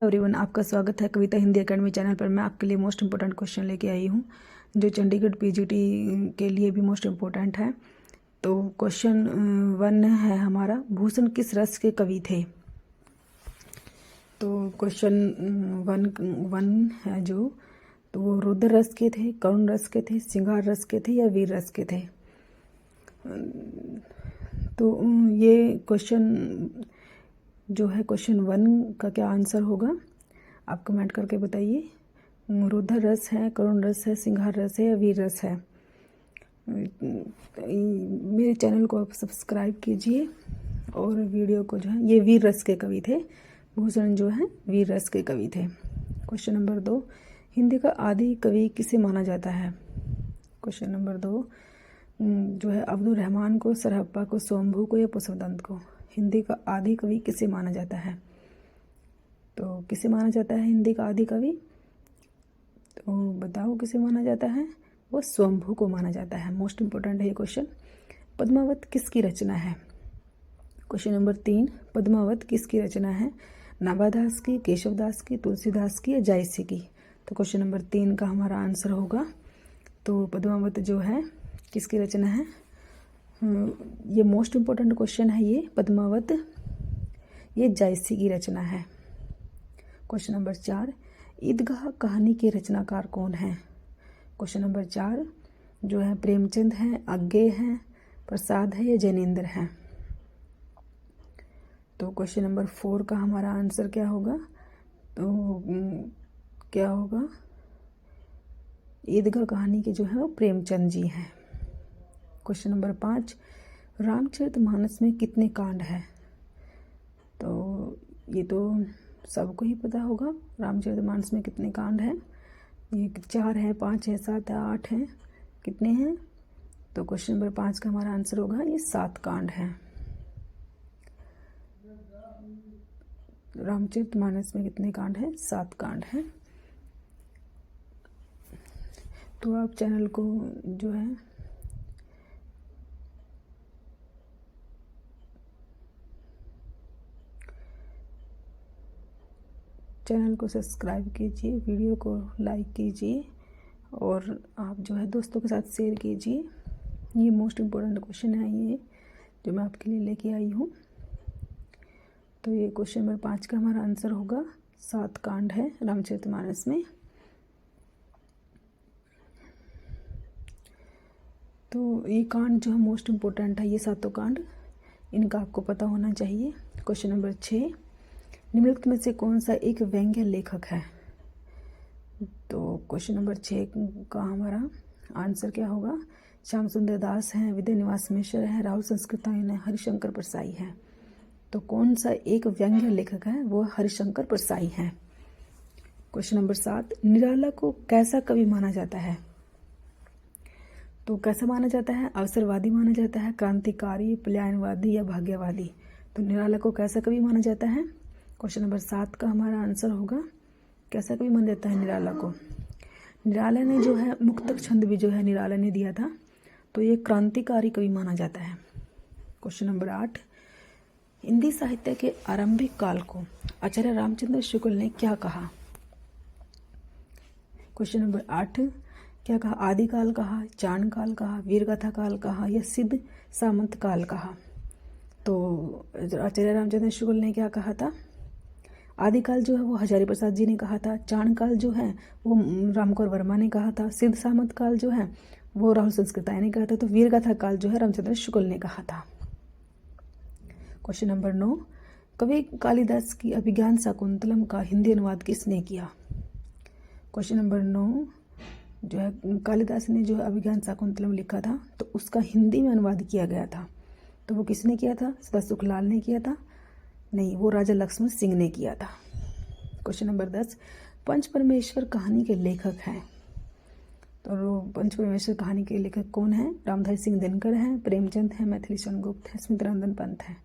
Everyone, आपका स्वागत है कविता हिंदी एकेडमी चैनल पर। मैं आपके लिए मोस्ट इम्पोर्टेंट क्वेश्चन लेके आई हूँ जो चंडीगढ़ पीजीटी के लिए भी मोस्ट इम्पोर्टेंट है। तो क्वेश्चन 1 है हमारा, भूषण किस रस के कवि थे। तो क्वेश्चन 1 है जो, तो वो रुद्र रस के थे, करुण रस के थे, श्रृंगार रस के थे या वीर रस के थे। तो ये क्वेश्चन जो है, क्वेश्चन 1 का क्या आंसर होगा आप कमेंट करके बताइए। रुद्र रस है, करुण रस है, श्रृंगार रस है या वीर रस है। मेरे चैनल को आप सब्सक्राइब कीजिए और वीडियो को जो है, ये वीर रस के कवि थे, भूषण जो है वीर रस के कवि थे। क्वेश्चन नंबर 2, हिंदी का आदि कवि किसे माना जाता है। क्वेश्चन नंबर 2 जो है, अब्दुल रहमान को, सरहप्पा को, सोमभू को या पुष्पदंत को। हिंदी का आदि कवि किसे माना जाता है। तो किसे माना जाता है हिंदी का आदि कवि, तो बताओ किसे माना जाता है। वो स्वयंभू को माना जाता है। मोस्ट इम्पोर्टेंट है ये क्वेश्चन। पद्मावत किसकी रचना है। क्वेश्चन नंबर 3, पद्मावत किसकी रचना है। नाभादास की, केशवदास की, तुलसीदास की या जायसी की। तो क्वेश्चन नंबर 3 का हमारा आंसर होगा, तो पद्मावत जो है किसकी रचना है। ये मोस्ट इम्पोर्टेंट क्वेश्चन है ये। पद्मावत ये जायसी की रचना है। क्वेश्चन नंबर 4, ईदगाह कहानी के रचनाकार कौन है। क्वेश्चन नंबर 4 जो है, प्रेमचंद है, अज्ञे हैं, प्रसाद है या जैनेन्द्र है। तो क्वेश्चन नंबर 4 का हमारा आंसर क्या होगा, तो क्या होगा, ईदगाह कहानी के जो है वो प्रेमचंद जी हैं। क्वेश्चन नंबर 5, रामचरितमानस में कितने कांड हैं। तो ये तो सबको ही पता होगा, रामचरितमानस में कितने कांड हैं। ये 4 है, 5 है, 7 है, 8 हैं, कितने हैं। तो क्वेश्चन नंबर 5 का हमारा आंसर होगा, ये 7 कांड हैं। रामचरितमानस में कितने कांड हैं, 7 कांड हैं। तो आप चैनल को जो है चैनल को सब्सक्राइब कीजिए, वीडियो को लाइक कीजिए और आप जो है दोस्तों के साथ शेयर कीजिए। ये मोस्ट इम्पोर्टेंट क्वेश्चन है ये जो मैं आपके लिए लेके आई हूँ। तो ये क्वेश्चन नंबर 5 का हमारा आंसर होगा, 7 कांड है रामचरितमानस में। तो ये कांड जो है मोस्ट इम्पोर्टेंट है, ये 7 कांड, इनका आपको पता होना चाहिए। क्वेश्चन नंबर 6, निम्नलिखित में से कौन सा एक व्यंग्य लेखक है। तो क्वेश्चन नंबर 6 का हमारा आंसर क्या होगा, श्याम सुंदर दास हैं, विद्या निवास मिश्र हैं, राहुल संस्कृतायन है, हरिशंकर परसाई हैं। तो कौन सा एक व्यंग्य लेखक है, वो हरिशंकर परसाई हैं। क्वेश्चन नंबर 7, निराला को कैसा कवि माना जाता है। तो कैसा माना जाता है, अवसरवादी माना जाता है, क्रांतिकारी, पलायनवादी या भाग्यवादी। तो निराला को कैसा कवि माना जाता है। क्वेश्चन नंबर 7 का हमारा आंसर होगा, कैसा कवि माना जाता है निराला को। निराला ने जो है मुक्तक छंद भी जो है निराला ने दिया था, तो ये क्रांतिकारी कवि माना जाता है। क्वेश्चन नंबर 8, हिंदी साहित्य के आरंभिक काल को आचार्य रामचंद्र शुक्ल ने क्या कहा। क्वेश्चन नंबर 8 क्या कहा, आदिकाल कहा, चाण काल कहा, वीरगाथा काल कहा या सिद्ध सामंत काल कहा। तो आचार्य रामचंद्र शुक्ल ने क्या कहा था, आदिकाल जो है वो हजारी प्रसाद जी ने कहा था, चाण काल जो है वो रामकुमार वर्मा ने कहा था, सिद्ध सामंत काल जो है वो राहुल संस्कृताय ने कहा था, तो वीरगाथा काल जो है रामचंद्र शुक्ल ने कहा था। क्वेश्चन नंबर 9, कवि कालिदास की अभिज्ञान शाकुंतलम का हिंदी अनुवाद किसने किया। क्वेश्चन नंबर 9 जो है, कालिदास ने जो है अभिज्ञान शाकुंतलम लिखा था, तो उसका हिंदी में अनुवाद किया गया था, तो वो किसने किया था, सदा सुखलाल ने किया था, नहीं, वो राजा लक्ष्मण सिंह ने किया था। क्वेश्चन नंबर 10, पंच परमेश्वर कहानी के लेखक हैं। तो पंच परमेश्वर कहानी के लेखक कौन है, रामधारी सिंह दिनकर हैं, प्रेमचंद हैं, मैथिली शरण गुप्त है, स्मितरंजन पंत है।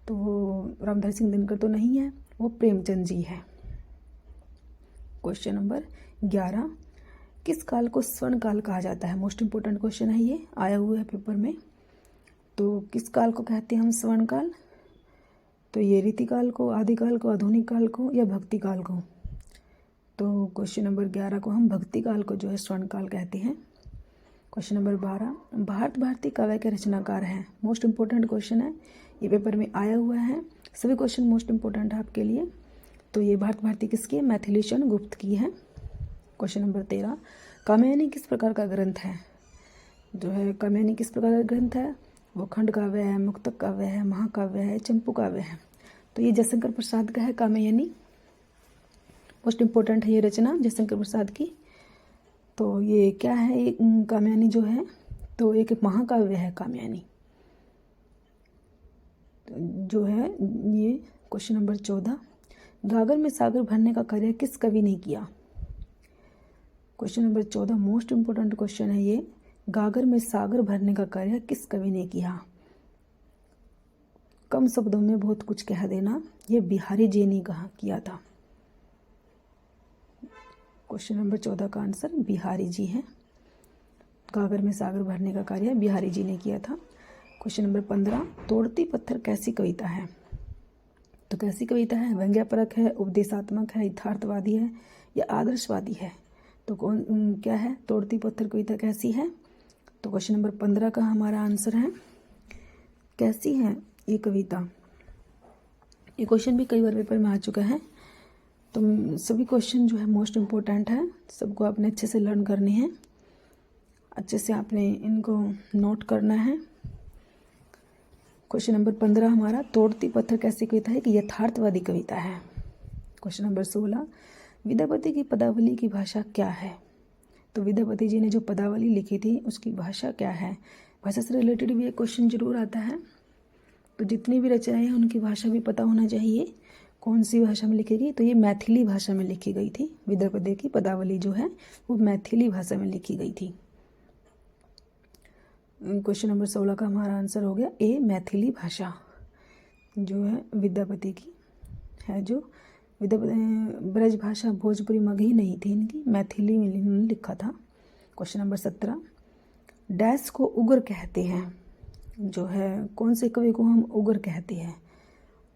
तो वो रामधारी सिंह दिनकर तो नहीं है, वो प्रेमचंद जी है। क्वेश्चन नंबर 11, किस काल को स्वर्ण काल कहा जाता है। मोस्ट इम्पोर्टेंट क्वेश्चन है ये, आया हुआ है पेपर में। तो किस काल को कहते हैं हम स्वर्ण काल। तो ये रीतिकाल को, आदिकाल को, आधुनिक काल को या भक्ति काल को? तो क्वेश्चन नंबर 11 को हम भक्ति काल को जो है स्वर्ण काल कहते हैं। क्वेश्चन नंबर 12, भारत भारती काव्य के रचनाकार हैं? मोस्ट इम्पोर्टेंट क्वेश्चन है, ये पेपर में आया हुआ है, सभी क्वेश्चन मोस्ट इम्पोर्टेंट है आपके लिए। तो ये भारत भारती किसकी है? मैथिलीशरण गुप्त की है। क्वेश्चन नंबर 13, कात्यायनी किस प्रकार का ग्रंथ है? जो है कात्यायनी किस प्रकार का ग्रंथ है? वो खंड काव्य है, मुक्तक काव्य है, महाकाव्य है, चंपू काव्य है। तो ये जयशंकर प्रसाद का है कात्यायनी, मोस्ट इम्पोर्टेंट है ये रचना जयशंकर प्रसाद की। तो ये क्या है, ये कात्यायनी जो है तो एक महाकाव्य है कात्यायनी जो है ये। क्वेश्चन नंबर 14, गागर में सागर भरने का कार्य किस कवि ने किया? Question number 14 most important question है ये, गागर में सागर भरने का कार्य किस कवि ने किया? कम शब्दों में बहुत कुछ कह देना, ये बिहारी जी ने किया था। क्वेश्चन नंबर 14 का आंसर बिहारी जी है। गागर में सागर भरने का कार्य बिहारी जी ने किया था। क्वेश्चन नंबर 15, तोड़ती पत्थर कैसी कविता है? तो कैसी कविता है? व्यंग्यापरक है, उपदेशात्मक है, यथार्थवादी है या आदर्शवादी है? तो कौन क्या है तोड़ती पत्थर कविता कैसी है? तो क्वेश्चन नंबर 15 का हमारा आंसर है कैसी है ये कविता। ये क्वेश्चन भी कई बार पेपर में आ चुका है, तो सभी क्वेश्चन जो है मोस्ट इम्पोर्टेंट है, सबको आपने अच्छे से लर्न करने हैं, अच्छे से आपने इनको नोट करना है। क्वेश्चन नंबर 15 हमारा तोड़ती पत्थर कैसी कविता है कि यथार्थवादी कविता है। क्वेश्चन नंबर 16, विद्यापति की पदावली की भाषा क्या है? तो विद्यापति जी ने जो पदावली लिखी थी उसकी भाषा क्या है? भाषा से रिलेटेड भी एक क्वेश्चन जरूर आता है, तो जितनी भी रचनाएं हैं उनकी भाषा भी पता होना चाहिए, कौन सी भाषा में लिखी गई। तो ये मैथिली भाषा में लिखी गई थी, विद्यापति की पदावली जो है वो मैथिली भाषा में लिखी गई थी। क्वेश्चन नंबर 16 का हमारा आंसर हो गया ए, मैथिली भाषा जो है विद्यापति की है। जो विद्यापति ब्रज भाषा भोजपुरी मगही नहीं थी इनकी, मैथिली में इन्होंने लिखा था। क्वेश्चन नंबर 17, डैश को उग्र कहते हैं? जो है कौन से कवि को हम उग्र कहते हैं?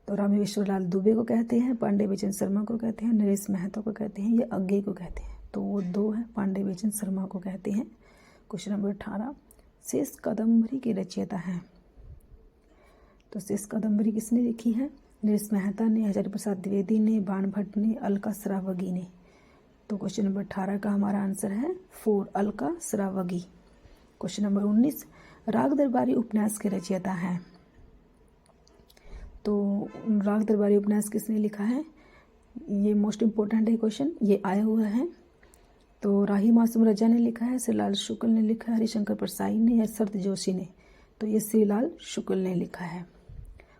तो रामेश्वर लाल दुबे को कहते हैं, पांडे बेचन शर्मा को कहते हैं, नरेश मेहता को कहते हैं या अज्ञे को कहते हैं? तो वो दो है, पांडे बेचन शर्मा को कहते हैं। क्वेश्चन नंबर 18, शेष कादम्बरी की रचयिता हैं? तो शेष कादम्बरी किसने लिखी है? नरेश मेहता ने, हजारी प्रसाद द्विवेदी ने, बाण भट्ट ने, अलका श्रावगी ने। तो क्वेश्चन नंबर 18 का हमारा आंसर है 4, अलका श्रावगी। क्वेश्चन नंबर 19, राग दरबारी उपन्यास के रचयिता हैं? तो राग दरबारी उपन्यास किसने लिखा है? ये मोस्ट इम्पोर्टेंट है क्वेश्चन, ये आया हुआ है। तो राही मासूम रजा ने लिखा है, श्रीलाल शुक्ल ने लिखा है, हरिशंकर परसाई ने या शरद जोशी ने? तो ये श्रीलाल शुक्ल ने लिखा है।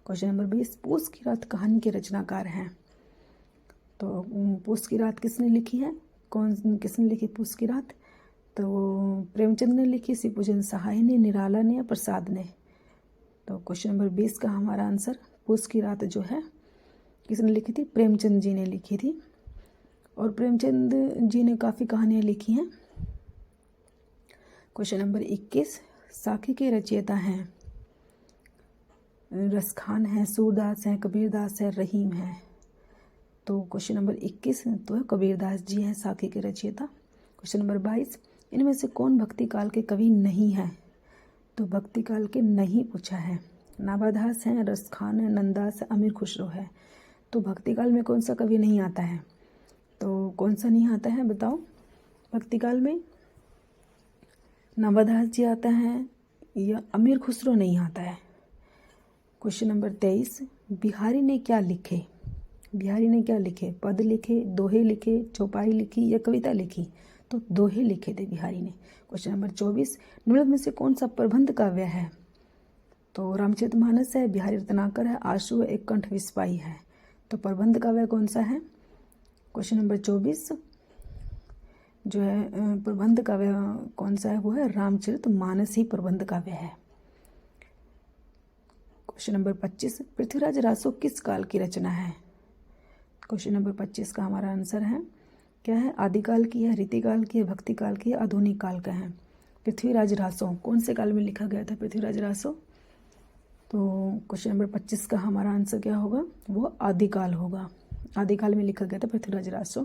क्वेश्चन नंबर 20, पूस की रात कहानी के रचनाकार हैं? तो पूस की रात किसने लिखी है? किसने लिखी पूस की रात? तो प्रेमचंद ने लिखी, शिवपूजन सहाय ने, निराला ने या प्रसाद ने? तो क्वेश्चन नंबर 20 का हमारा आंसर पूस की रात जो है किसने लिखी थी? प्रेमचंद जी ने लिखी थी। और प्रेमचंद जी ने काफ़ी कहानियाँ लिखी हैं। क्वेश्चन नंबर 21, साखी के रचयिता हैं? रसखान है, सूरदास है, कबीरदास है, रहीम है? तो क्वेश्चन नंबर 21 तो है कबीरदास जी हैं साखी के रचयिता। क्वेश्चन नंबर 22, इनमें से कौन भक्ति काल के कवि नहीं है? तो भक्ति काल के नहीं पूछा है। नाभादास हैं, रसखान है, नंदास है, अमीर खुसरो है? तो भक्ति काल में कौन सा कवि नहीं आता है? तो कौन सा नहीं आता है बताओ? भक्ति काल में नाभादास जी आता है या अमीर खुसरो नहीं आता है? क्वेश्चन नंबर 23, बिहारी ने क्या लिखे? बिहारी ने क्या लिखे? पद लिखे, दोहे लिखे, चौपाई लिखी या कविता लिखी? तो दोहे लिखे थे बिहारी ने। क्वेश्चन नंबर 24, निम्न में से कौन सा प्रबंध काव्य है? तो रामचरितमानस है, बिहारी रत्नाकर है, आशु है, एक कंठ विस्पाई है? तो प्रबंध काव्य कौन सा है? क्वेश्चन नंबर 24 जो है प्रबंध काव्य कौन सा है? वो है रामचरितमानस ही प्रबंध काव्य है। क्वेश्चन नंबर 25, पृथ्वीराज रासो किस काल की रचना है? क्वेश्चन नंबर 25 का हमारा आंसर है क्या है? आदिकाल की है, रीतिकाल की है, भक्ति काल की है, आधुनिक काल का है? पृथ्वीराज रासो कौन से काल में लिखा गया था? पृथ्वीराज रासो तो क्वेश्चन नंबर 25 का हमारा आंसर क्या होगा, वो आदिकाल होगा। आदिकाल में लिखा गया था पृथ्वीराज रासो।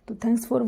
तो थैंक्स फॉर